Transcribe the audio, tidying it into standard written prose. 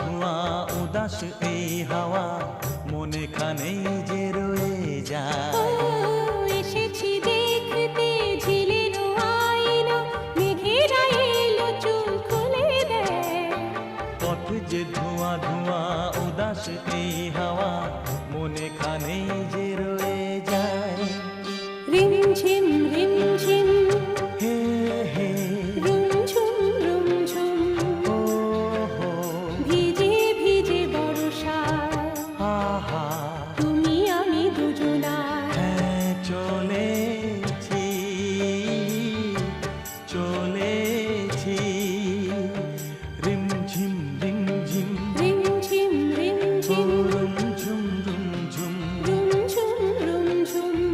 ধোঁয়া উদাস এই হাওয়া মনে খানেই যে রয়ে যায়। এসেছি দেখতে ঝিলের আইলো, মেঘেরা এলো চুল খুলে দেয়। পথ যে ধোঁয়া ধোঁয়া উদাস এই হাওয়া মনে খানেই যে